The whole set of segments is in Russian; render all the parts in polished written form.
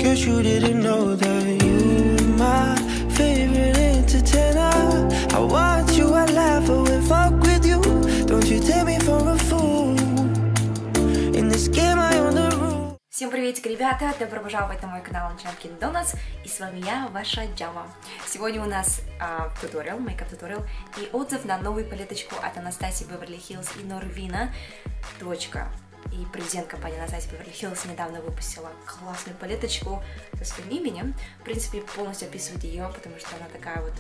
Guess you didn't know that you were my favorite entertainer. I watch you, I laugh, I will fuck with you. Don't you take me for a fool. In this game I own the rule. Всем приветик, ребята! Добро пожаловать на мой канал Jumpkin Donuts, и с вами я, ваша Джава. Сегодня у нас туториал, мейкап туториал и отзыв на новую палеточку от Анастасии Беверли Хиллз и Норвина, дочка и президент компании Анастасии Беверли Хиллз, недавно выпустила классную палеточку со своим именем. В принципе, полностью описывает ее, потому что она такая вот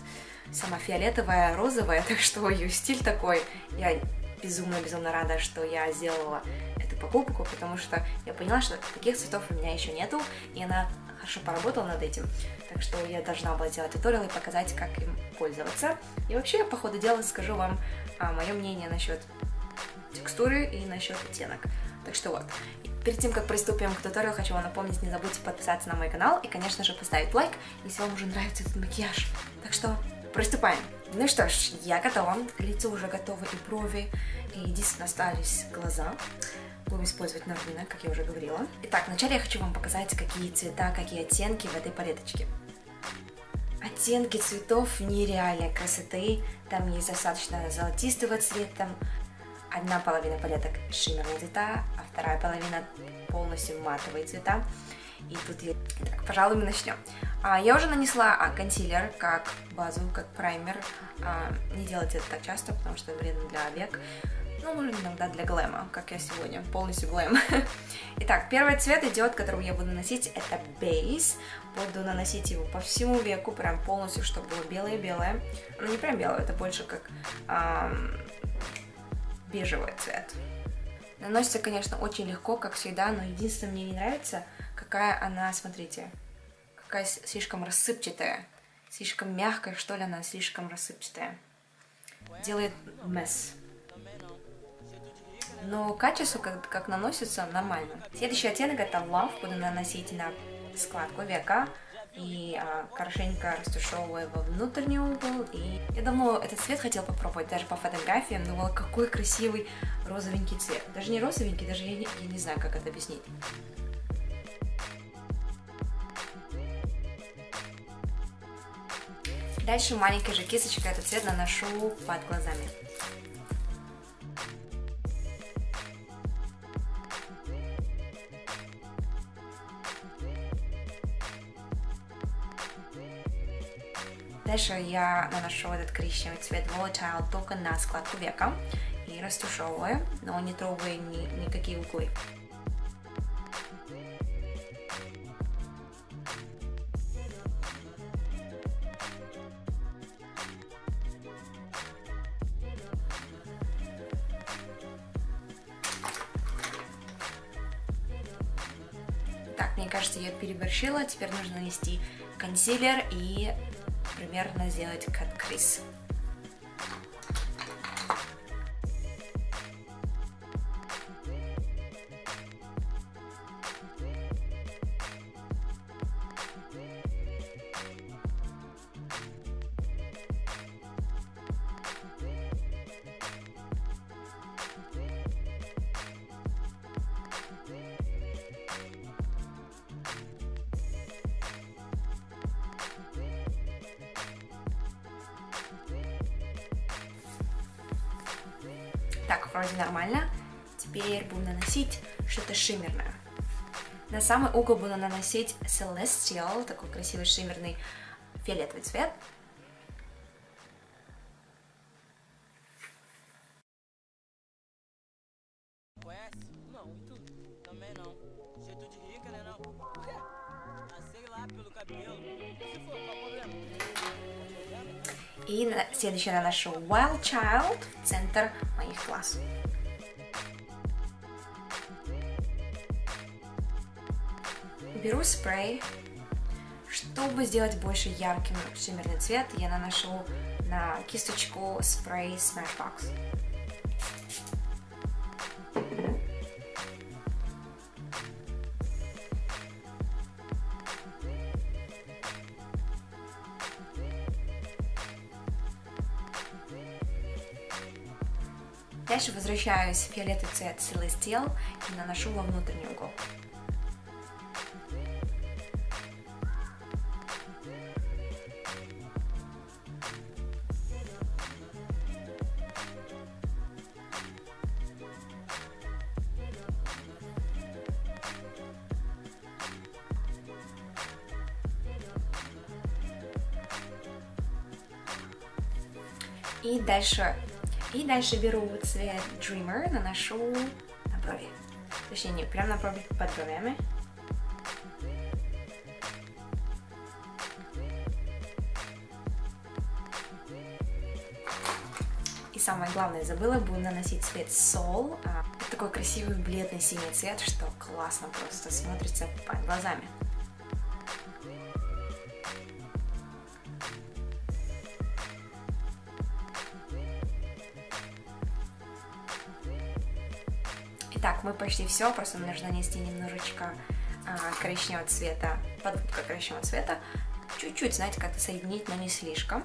сама фиолетовая, розовая, так что ее стиль такой. Я безумно рада, что я сделала эту покупку, потому что я поняла, что таких цветов у меня еще нету, и она хорошо поработала над этим, так что я должна была сделать туториал и показать, как им пользоваться. И вообще, я по ходу дела скажу вам мое мнение насчет текстуры и насчет оттенок. Так что вот, перед тем, как приступим к туториалу, хочу вам напомнить, не забудьте подписаться на мой канал и, конечно же, поставить лайк, если вам уже нравится этот макияж. Так что приступаем. Ну что ж, я готова, лицо уже готово и брови, и единственное остались глаза. Будем использовать Норвина, как я уже говорила. Итак, вначале я хочу вам показать, какие цвета, какие оттенки в этой палеточке. Оттенки цветов нереальной красоты, там есть достаточно золотистого цвета, одна половина палеток шиммерные цвета, а вторая половина полностью матовые цвета. И тут я... Итак, пожалуй, мы начнем. Я уже нанесла консилер как базу, как праймер. Не делайте это так часто, потому что вредно для век. Ну, может, иногда для глэма, как я сегодня, полностью глэм. Итак, первый цвет идет, который я буду наносить, это бейс. Буду наносить его по всему веку, прям полностью, чтобы было белое-белое. Ну, не прям белое, это больше как бежевый цвет. Наносится, конечно, очень легко, как всегда, но единственное, мне не нравится, какая она, смотрите, какая слишком рассыпчатая, слишком мягкая, что ли, она слишком рассыпчатая. Делает месс. Но качество, как наносится, нормально. Следующий оттенок это Love, буду наносить на складку века и хорошенько растушевываю во внутренний угол. И я давно этот цвет хотела попробовать, даже по фотографиям, думала, какой красивый розовенький цвет. Даже не розовенький, даже я не знаю, как это объяснить. Дальше маленькой же кисточкой этот цвет наношу под глазами. Дальше я наношу этот коричневый цвет Volatile только на складку века и растушевываю, но не трогаю никакие углы. Так, мне кажется, я переборщила, теперь нужно нанести консилер и примерно сделать кат-криз. Так, вроде нормально. Теперь буду наносить что-то шиммерное. На самый угол буду наносить Celestial, такой красивый шиммерный фиолетовый цвет. И следующее наношу Wild Child в центр моих глаз. Беру спрей. Чтобы сделать больше ярким шиммерный цвет, я наношу на кисточку спрей Smashbox. Дальше возвращаюсь в фиолетовый цвет Celestial и наношу во внутренний угол. И дальше беру цвет Dreamer, наношу на брови. Точнее, не прям на брови, под бровями. И самое главное, забыла, буду наносить цвет Soul. Это такой красивый бледный синий цвет, что классно просто смотрится под глазами. Итак, мы почти все, просто нужно нанести немножечко коричневого цвета, подводка коричневого цвета, чуть-чуть, знаете, как-то соединить, но не слишком.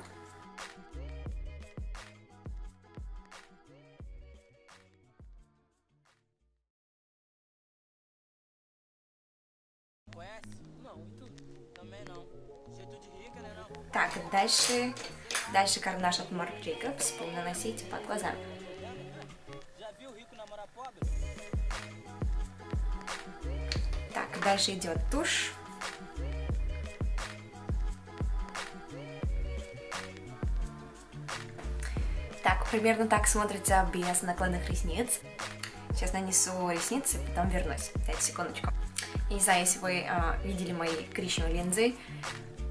Так, дальше карандаш от Marc Jacobs будем наносить под глазами. Так, дальше идет тушь. Так, примерно так смотрится без накладных ресниц. Сейчас нанесу ресницы, потом вернусь. Дайте секундочку. Я не знаю, если вы видели мои коричневые линзы.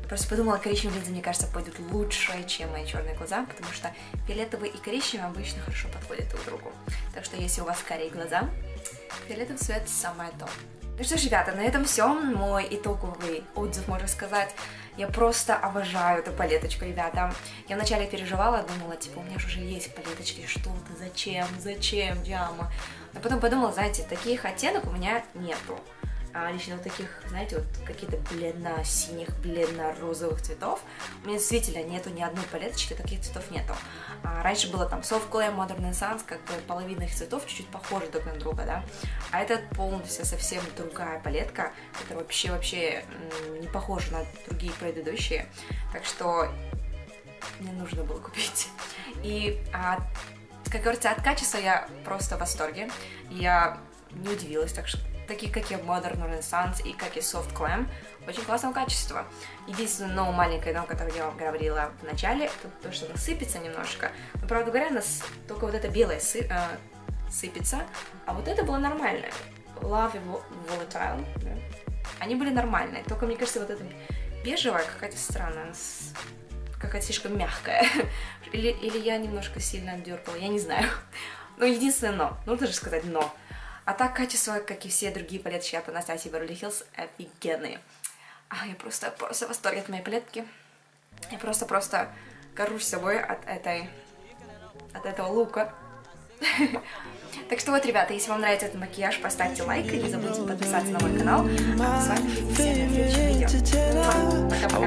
Я просто подумала, коричневые линзы, мне кажется, пойдут лучше, чем мои черные глаза, потому что фиолетовый и коричневый обычно хорошо подходят друг другу. Так что, если у вас карие глаза, фиолетовый цвет самое то. Ну что ж, ребята, на этом все. Мой итоговый отзыв, можно сказать. Я просто обожаю эту палеточку, ребята. Я вначале переживала, думала, типа, у меня же уже есть палеточки, что-то, зачем, Диама. Но потом подумала, знаете, таких оттенок у меня нету. Лично вот таких, знаете, вот какие-то бледно-синих, бледно-розовых цветов. У меня действительно нету ни одной палеточки, таких цветов нету. Раньше было там Soft Glam, Modern Renaissance, как бы половина их цветов чуть-чуть похожи друг на друга, да. А это полностью совсем другая палетка, которая вообще не похожа на другие предыдущие. Так что мне нужно было купить. И, как говорится, от качества я просто в восторге. Я не удивилась, так что такие, как и Modern Renaissance и как и Soft Glam, очень классного качества. Единственное, но маленькое, но, которое я вам говорила в начале, это то, что она сыпется немножко. Но, правда говоря, только вот это белое сыпется, а вот это было нормальное. Love и Volatile, да? Они были нормальные, только, мне кажется, вот эта бежевая какая-то странная, какая-то слишком мягкая. Или я немножко сильно дергала, я не знаю. Но единственное но, нужно же сказать но. А так качество, как и все другие палеточки от Анастасии Beverly Hills, офигенные. Я просто в восторге от моей палетки. Я просто горжусь собой от этого лука. Так что вот, ребята, если вам нравится этот макияж, поставьте лайк и не забудьте подписаться на мой канал. С вами увидимся в следующем видео. Пока-пока.